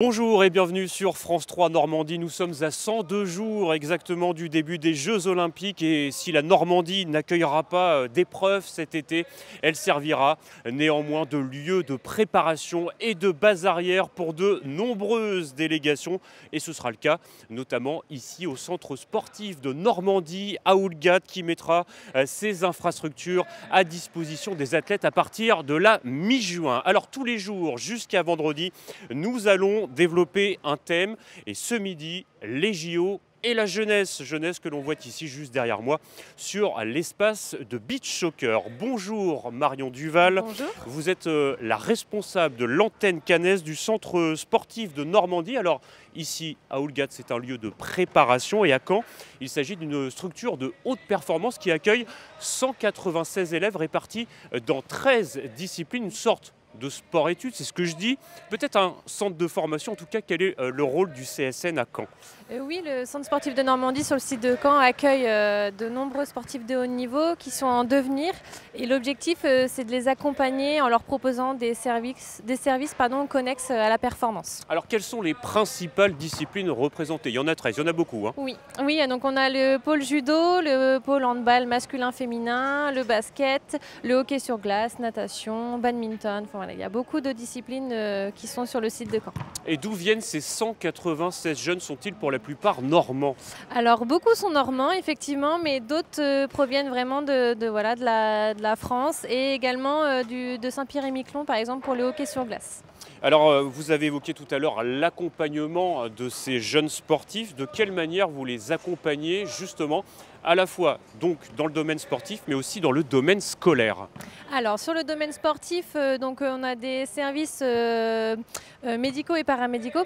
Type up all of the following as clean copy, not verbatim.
Bonjour et bienvenue sur France 3 Normandie. Nous sommes à 102 jours exactement du début des Jeux Olympiques et si la Normandie n'accueillera pas d'épreuves cet été, elle servira néanmoins de lieu de préparation et de base arrière pour de nombreuses délégations. Et ce sera le cas notamment ici au centre sportif de Normandie à Houlgate qui mettra ses infrastructures à disposition des athlètes à partir de la mi-juin. Alors tous les jours jusqu'à vendredi, nous allons développer un thème et ce midi, les JO et la jeunesse que l'on voit ici juste derrière moi sur l'espace de beach soccer. Bonjour Marion Duval. Bonjour. Vous êtes la responsable de l'antenne cannaise du centre sportif de Normandie. Alors ici à Houlgate, c'est un lieu de préparation et à Caen, il s'agit d'une structure de haute performance qui accueille 196 élèves répartis dans 13 disciplines, une sorte de sport-études, c'est ce que je dis. Peut-être un centre de formation, en tout cas, quel est le rôle du CSN à Caen? Oui, le centre sportif de Normandie sur le site de Caen accueille de nombreux sportifs de haut niveau qui sont en devenir. Et l'objectif, c'est de les accompagner en leur proposant des services connexes à la performance. Alors, quelles sont les principales disciplines représentées? Il y en a 13, il y en a beaucoup. Hein. Oui, donc on a le pôle judo, le pôle handball masculin-féminin, le basket, le hockey sur glace, natation, badminton. Enfin, voilà, il y a beaucoup de disciplines qui sont sur le site de Caen. Et d'où viennent ces 196 jeunes? Sont-ils pour la plupart normands? Alors beaucoup sont normands effectivement, mais d'autres proviennent vraiment de la France et également de Saint-Pierre-et-Miquelon par exemple pour le hockey sur glace. Alors vous avez évoqué tout à l'heure l'accompagnement de ces jeunes sportifs. De quelle manière vous les accompagnez justement à la fois donc dans le domaine sportif mais aussi dans le domaine scolaire? Alors sur le domaine sportif, on a des services médicaux et paramédicaux,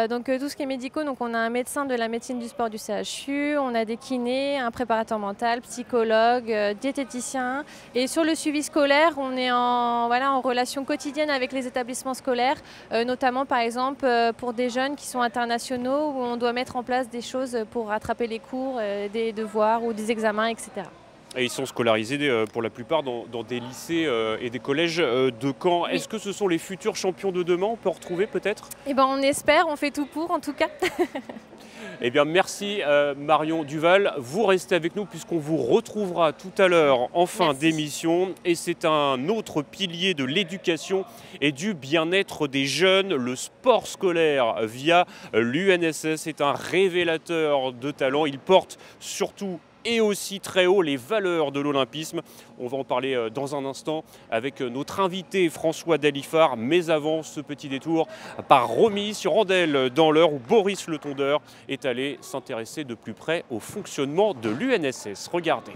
donc tout ce qui est médicaux, donc on a un médecin de la médecine du sport du CHU, on a des kinés, un préparateur mental, psychologue, diététicien. Et sur le suivi scolaire, on est en relation quotidienne avec les établissements scolaires, notamment par exemple pour des jeunes qui sont internationaux où on doit mettre en place des choses pour rattraper les cours, des devoirs ou des examens, etc. Et ils sont scolarisés pour la plupart dans des lycées et des collèges de Caen. Oui. Est-ce que ce sont les futurs champions de demain? On peut en retrouver peut-être? Eh ben, on espère, on fait tout pour en tout cas. Eh bien merci Marion Duval. Vous restez avec nous puisqu'on vous retrouvera tout à l'heure en fin d'émission. Et c'est un autre pilier de l'éducation et du bien-être des jeunes, le sport scolaire via l'UNSS. C'est un révélateur de talent. Il porte surtout et aussi très haut les valeurs de l'olympisme. On va en parler dans un instant avec notre invité François Dalifard. Mais avant ce petit détour par Romy sur Andelle dans l'heure où Boris Le Tondeur est allé s'intéresser de plus près au fonctionnement de l'UNSS. Regardez.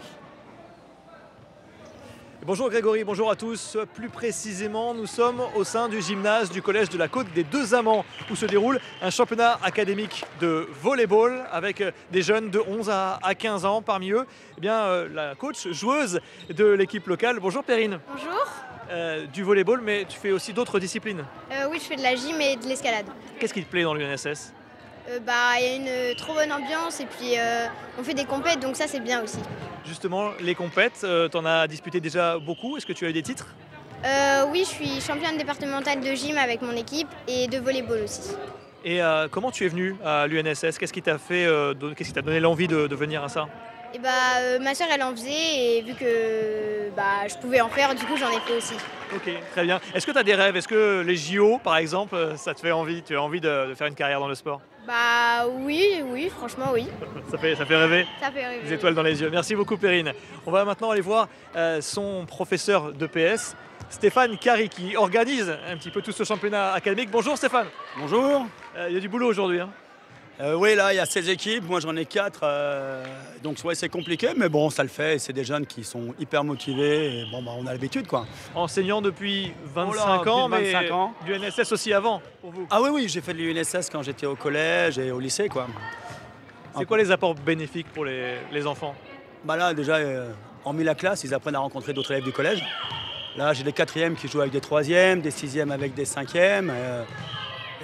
Bonjour Grégory, bonjour à tous. Plus précisément, nous sommes au sein du gymnase du collège de la Côte des Deux Amants où se déroule un championnat académique de volleyball avec des jeunes de 11 à 15 ans. Parmi eux, la coach joueuse de l'équipe locale. Bonjour Perrine. Bonjour. Du volleyball, mais tu fais aussi d'autres disciplines. Oui, je fais de la gym et de l'escalade. Qu'est-ce qui te plaît dans l'UNSS? Il y a une trop bonne ambiance et puis on fait des compètes, donc ça c'est bien aussi. Justement, les compètes, tu en as disputé déjà beaucoup. Est-ce que tu as eu des titres? Oui, je suis championne départementale de gym avec mon équipe et de volleyball aussi. Et comment tu es venue à l'UNSS? Qu'est-ce qui t'a fait, qu'est-ce qui t'a donné l'envie de venir à ça? Ma soeur elle en faisait et vu que je pouvais en faire, du coup j'en ai fait aussi. Ok, très bien. Est-ce que tu as des rêves? Est-ce que les JO, par exemple, ça te fait envie? Tu as envie de faire une carrière dans le sport? Oui, franchement oui. Ça fait rêver? Ça fait rêver. Des étoiles dans les yeux. Merci beaucoup Perrine. On va maintenant aller voir son professeur de PS, Stéphane Carry, qui organise un petit peu tout ce championnat académique. Bonjour Stéphane. Bonjour. Il y a du boulot aujourd'hui. Oui, là, il y a 16 équipes. Moi, j'en ai 4. Donc, ouais, c'est compliqué, mais bon, ça le fait. C'est des jeunes qui sont hyper motivés. Et bon, on a l'habitude, quoi. Enseignant depuis 25 Voilà, ans, plus de mais 25 ans. du NSS aussi avant, pour vous. Ah oui, j'ai fait de l'UNSS quand j'étais au collège et au lycée, quoi. C'est quoi les apports bénéfiques pour les enfants? Bah là, déjà, hormis la classe, ils apprennent à rencontrer d'autres élèves du collège. Là, j'ai des 4e qui jouent avec des 3e, des 6e avec des 5e.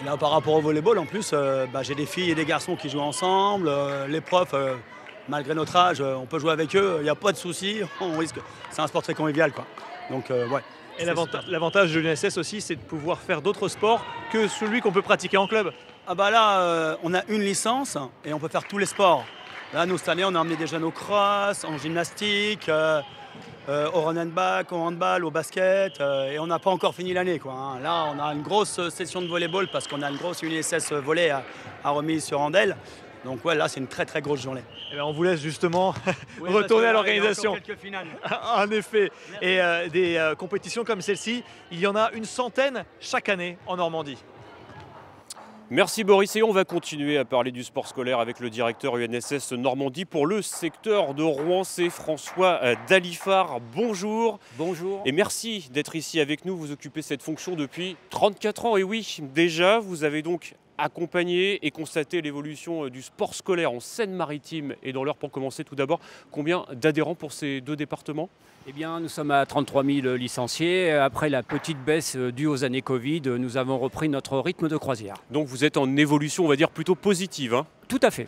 Et là, par rapport au volleyball, en plus, j'ai des filles et des garçons qui jouent ensemble. Les profs, malgré notre âge, on peut jouer avec eux. Il n'y a pas de souci. On risque. C'est un sport très convivial, quoi. Donc, ouais. Et l'avantage de l'UNSS aussi, c'est de pouvoir faire d'autres sports que celui qu'on peut pratiquer en club. Ah bah là, on a une licence et on peut faire tous les sports. Là, nous, cette année, on a emmené des jeunes au cross, en gymnastique, au run and back, au handball, au basket. Et on n'a pas encore fini l'année, quoi, hein. Là, on a une grosse session de volleyball parce qu'on a une grosse UNSS volley à remise sur Andel. Donc ouais, là, c'est une très très grosse journée. Eh bien, on vous laisse justement retourner à l'organisation. En effet. Et des compétitions comme celle-ci, il y en a une centaine chaque année en Normandie. Merci Boris, et on va continuer à parler du sport scolaire avec le directeur UNSS Normandie pour le secteur de Rouen, c'est François Dalifard. Bonjour. Bonjour. Et merci d'être ici avec nous, vous occupez cette fonction depuis 34 ans. Et oui, déjà, vous avez donc accompagné et constaté l'évolution du sport scolaire en Seine-Maritime et dans l'Eure. Pour commencer, tout d'abord, combien d'adhérents pour ces deux départements ? Eh bien, nous sommes à 33 000 licenciés. Après la petite baisse due aux années Covid, nous avons repris notre rythme de croisière. Donc vous êtes en évolution, on va dire, plutôt positive, hein ? Tout à fait.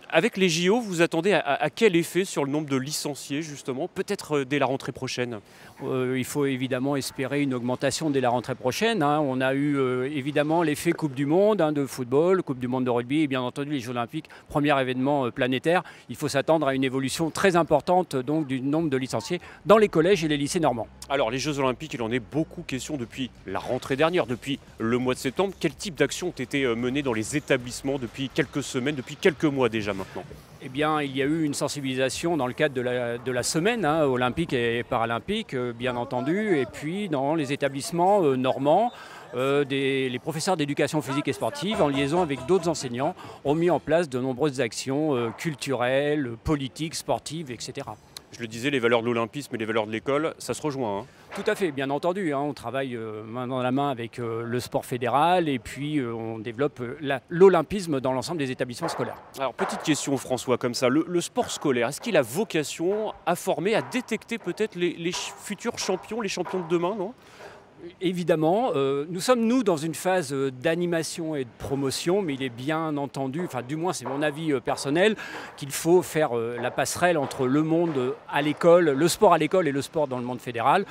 Avec les JO, vous attendez à quel effet sur le nombre de licenciés, justement, peut-être dès la rentrée prochaine ? Il faut évidemment espérer une augmentation dès la rentrée prochaine, hein. On a eu évidemment l'effet Coupe du Monde de football, Coupe du Monde de rugby et bien entendu les Jeux Olympiques, premier événement planétaire. Il faut s'attendre à une évolution très importante donc, du nombre de licenciés dans les collèges et les lycées normands. Alors les Jeux Olympiques, il en est beaucoup question depuis la rentrée dernière, depuis le mois de septembre. Quel type d'actions ont été menées dans les établissements depuis quelques semaines, depuis quelques mois déjà maintenant ? Eh bien, il y a eu une sensibilisation dans le cadre de la semaine olympique et paralympique, bien entendu, et puis dans les établissements normands, les professeurs d'éducation physique et sportive, en liaison avec d'autres enseignants, ont mis en place de nombreuses actions culturelles, politiques, sportives, etc. Je le disais, les valeurs de l'olympisme et les valeurs de l'école, ça se rejoint, hein. Tout à fait, bien entendu. On travaille main dans la main avec le sport fédéral et puis on développe l'olympisme dans l'ensemble des établissements scolaires. Alors, petite question, François, comme ça. Le sport scolaire, est-ce qu'il a vocation à former, à détecter peut-être les futurs champions, les champions de demain, non ? Évidemment, nous sommes dans une phase d'animation et de promotion, mais il est bien entendu, enfin du moins c'est mon avis personnel, qu'il faut faire la passerelle entre le monde à l'école, le sport à l'école et le sport dans le monde fédéral.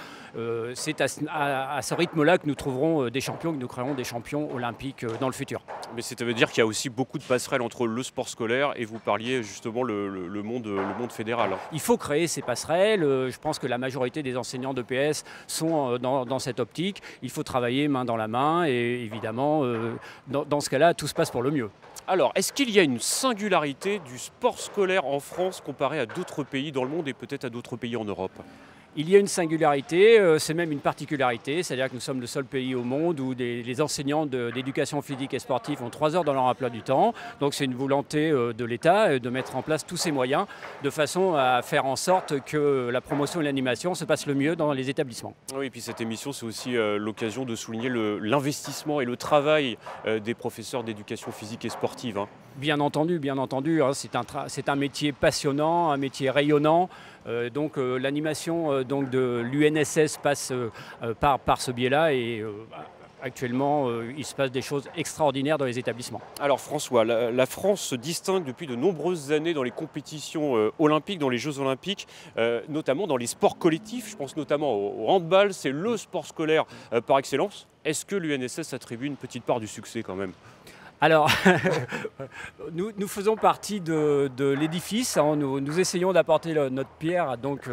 C'est à ce rythme-là que nous trouverons des champions, que nous créerons des champions olympiques dans le futur. Mais ça veut dire qu'il y a aussi beaucoup de passerelles entre le sport scolaire et vous parliez justement le monde fédéral. Il faut créer ces passerelles. Je pense que la majorité des enseignants d'EPS sont dans cette optique. Il faut travailler main dans la main et évidemment, dans ce cas-là, tout se passe pour le mieux. Alors, est-ce qu'il y a une singularité du sport scolaire en France comparé à d'autres pays dans le monde et peut-être à d'autres pays en Europe ? Il y a une singularité, c'est même une particularité, c'est-à-dire que nous sommes le seul pays au monde où les enseignants d'éducation physique et sportive ont 3 heures dans leur emploi du temps. Donc c'est une volonté de l'État de mettre en place tous ces moyens de façon à faire en sorte que la promotion et l'animation se passent le mieux dans les établissements. Oui, et puis cette émission, c'est aussi l'occasion de souligner l'investissement et le travail des professeurs d'éducation physique et sportive, hein. Bien entendu, hein, c'est un métier passionnant, un métier rayonnant. Donc l'animation de l'UNSS passe par ce biais-là et actuellement il se passe des choses extraordinaires dans les établissements. Alors François, la France se distingue depuis de nombreuses années dans les compétitions olympiques, dans les Jeux olympiques, notamment dans les sports collectifs. Je pense notamment au handball, c'est le sport scolaire par excellence. Est-ce que l'UNSS attribue une petite part du succès quand même ? Alors, nous faisons partie de l'édifice, hein. Nous essayons d'apporter notre pierre donc,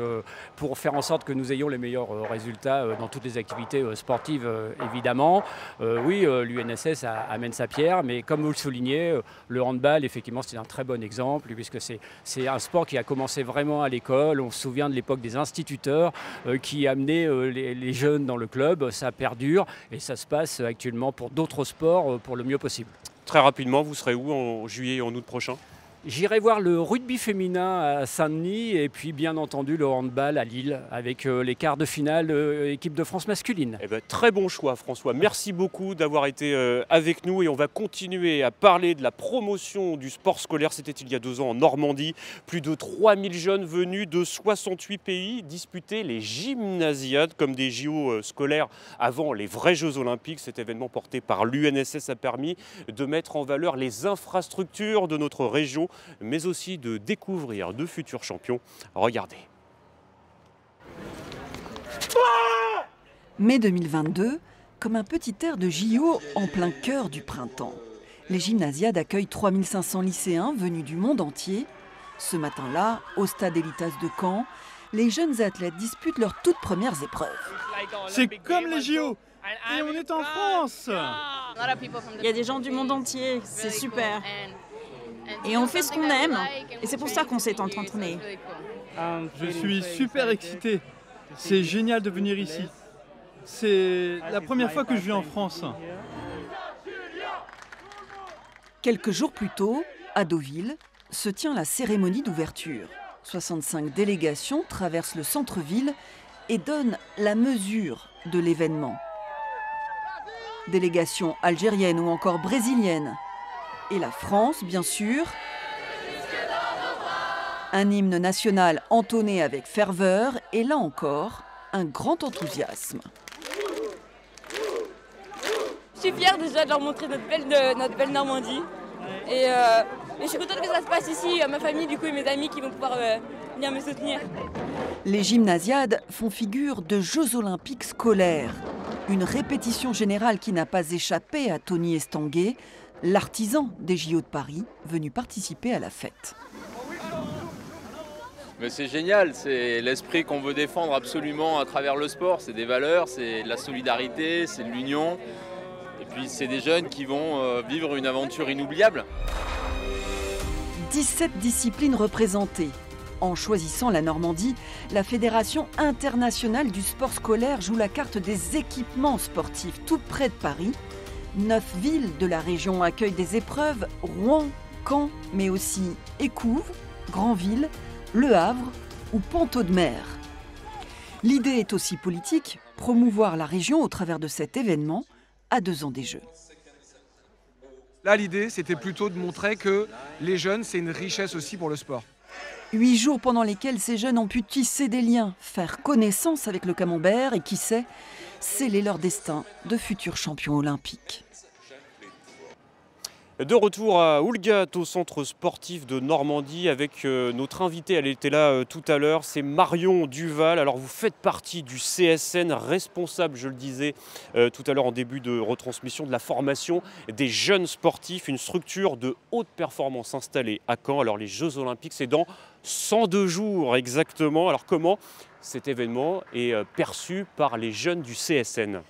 pour faire en sorte que nous ayons les meilleurs résultats dans toutes les activités sportives, évidemment. Oui, l'UNSS amène sa pierre, mais comme vous le soulignez, le handball, effectivement, c'est un très bon exemple, puisque c'est un sport qui a commencé vraiment à l'école. On se souvient de l'époque des instituteurs qui amenaient les jeunes dans le club. Ça perdure et ça se passe actuellement pour d'autres sports pour le mieux possible. Très rapidement, vous serez où en juillet et en août prochain ? J'irai voir le rugby féminin à Saint-Denis et puis bien entendu le handball à Lille avec les quarts de finale équipe de France masculine. Eh ben, très bon choix François, merci beaucoup d'avoir été avec nous et on va continuer à parler de la promotion du sport scolaire. C'était il y a 2 ans en Normandie, plus de 3000 jeunes venus de 68 pays disputaient les gymnasiades comme des JO scolaires avant les vrais Jeux olympiques. Cet événement porté par l'UNSS a permis de mettre en valeur les infrastructures de notre région, mais aussi de découvrir de futurs champions. Regardez. Ah Mai 2022, comme un petit air de JO en plein cœur du printemps. Les gymnasiades accueillent 3500 lycéens venus du monde entier. Ce matin-là, au stade Elitas de Caen, les jeunes athlètes disputent leurs toutes premières épreuves. C'est comme les JO et on est en France. Il y a des gens du monde entier, c'est super. Et on fait ce qu'on aime et c'est pour ça qu'on s'est entraîné. Je suis super excité. C'est génial de venir ici. C'est la première fois que je viens en France. Quelques jours plus tôt, à Deauville, se tient la cérémonie d'ouverture. 65 délégations traversent le centre-ville et donnent la mesure de l'événement. Délégations algériennes ou encore brésiliennes. Et la France, bien sûr. Un hymne national entonné avec ferveur et là encore, un grand enthousiasme. Je suis fière déjà de leur montrer notre belle Normandie. Et je suis contente que ça se passe ici, ma famille du coup et mes amis qui vont pouvoir venir me soutenir. Les gymnasiades font figure de Jeux olympiques scolaires. Une répétition générale qui n'a pas échappé à Tony Estanguet, l'artisan des JO de Paris, venu participer à la fête. Mais c'est génial, c'est l'esprit qu'on veut défendre absolument à travers le sport. C'est des valeurs, c'est de la solidarité, c'est de l'union. Et puis c'est des jeunes qui vont vivre une aventure inoubliable. 17 disciplines représentées. En choisissant la Normandie, la Fédération internationale du sport scolaire joue la carte des équipements sportifs tout près de Paris. 9 villes de la région accueillent des épreuves, Rouen, Caen, mais aussi Écouves, Granville, Le Havre ou Pont-Audemer. L'idée est aussi politique, promouvoir la région au travers de cet événement à 2 ans des Jeux. Là, l'idée, c'était plutôt de montrer que les jeunes, c'est une richesse aussi pour le sport. 8 jours pendant lesquels ces jeunes ont pu tisser des liens, faire connaissance avec le camembert et qui sait, sceller leur destin de futurs champions olympiques. De retour à Houlgat, au centre sportif de Normandie, avec notre invitée, elle était là tout à l'heure, c'est Marion Duval. Alors vous faites partie du CSN, responsable, je le disais tout à l'heure en début de retransmission, de la formation des jeunes sportifs, une structure de haute performance installée à Caen. Alors les Jeux Olympiques, c'est dans 102 jours exactement. Alors comment cet événement est perçu par les jeunes du CSN ?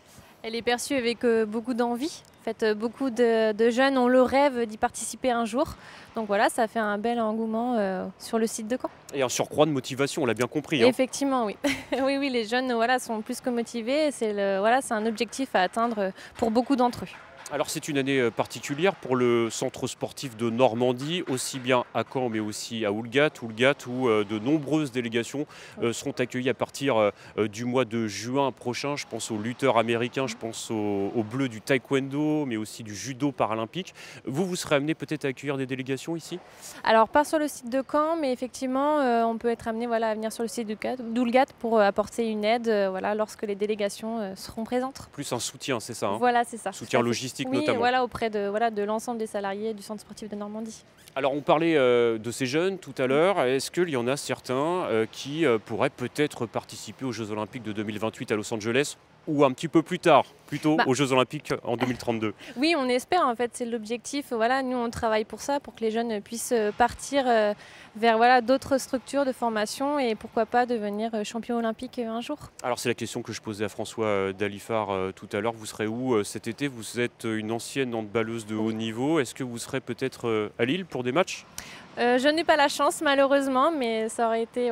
Elle est perçue avec beaucoup d'envie. En fait, beaucoup de jeunes ont le rêve d'y participer un jour. Donc voilà, ça fait un bel engouement sur le site de Caen. Et un surcroît de motivation, on l'a bien compris. Hein. Effectivement, oui. oui, les jeunes sont plus que motivés. C'est un objectif à atteindre pour beaucoup d'entre eux. Alors c'est une année particulière pour le centre sportif de Normandie, aussi bien à Caen mais aussi à Houlgat où de nombreuses délégations seront accueillies à partir du mois de juin prochain. Je pense aux lutteurs américains, je pense aux bleus du taekwondo mais aussi du judo paralympique. Vous serez amené peut-être à accueillir des délégations ici ? Alors pas sur le site de Caen mais effectivement on peut être amené à venir sur le site d'Houlgat pour apporter une aide lorsque les délégations seront présentes. Plus un soutien, c'est ça hein ? Voilà, c'est ça. Soutien logistique. Oui, notamment. auprès de l'ensemble des salariés du centre sportif de Normandie. Alors on parlait de ces jeunes tout à l'heure. Est-ce qu'il y en a certains qui pourraient peut-être participer aux Jeux Olympiques de 2028 à Los Angeles ou un petit peu plus tard, plutôt aux Jeux Olympiques en 2032 ? Oui, on espère en fait, c'est l'objectif. Nous on travaille pour ça, pour que les jeunes puissent partir vers d'autres structures de formation et pourquoi pas devenir champion olympique un jour. Alors c'est la question que je posais à François Dalifard tout à l'heure. Vous serez où cet été ? Vous êtes une ancienne handballeuse de haut niveau. Est-ce que vous serez peut-être à Lille pour des matchs ? Je n'ai pas la chance malheureusement, mais ça aurait été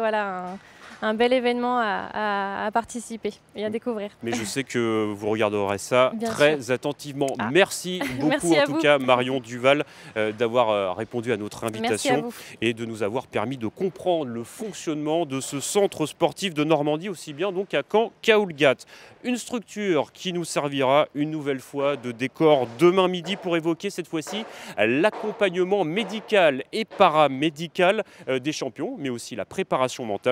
un bel événement à participer et à découvrir. Mais je sais que vous regarderez ça très attentivement. Merci beaucoup Merci en tout cas Marion Duval d'avoir répondu à notre invitation et de nous avoir permis de comprendre le fonctionnement de ce centre sportif de Normandie, aussi bien donc à Caen qu'à Houlgat. Une structure qui nous servira une nouvelle fois de décor demain midi pour évoquer cette fois-ci l'accompagnement médical et paramédical des champions, mais aussi la préparation mentale.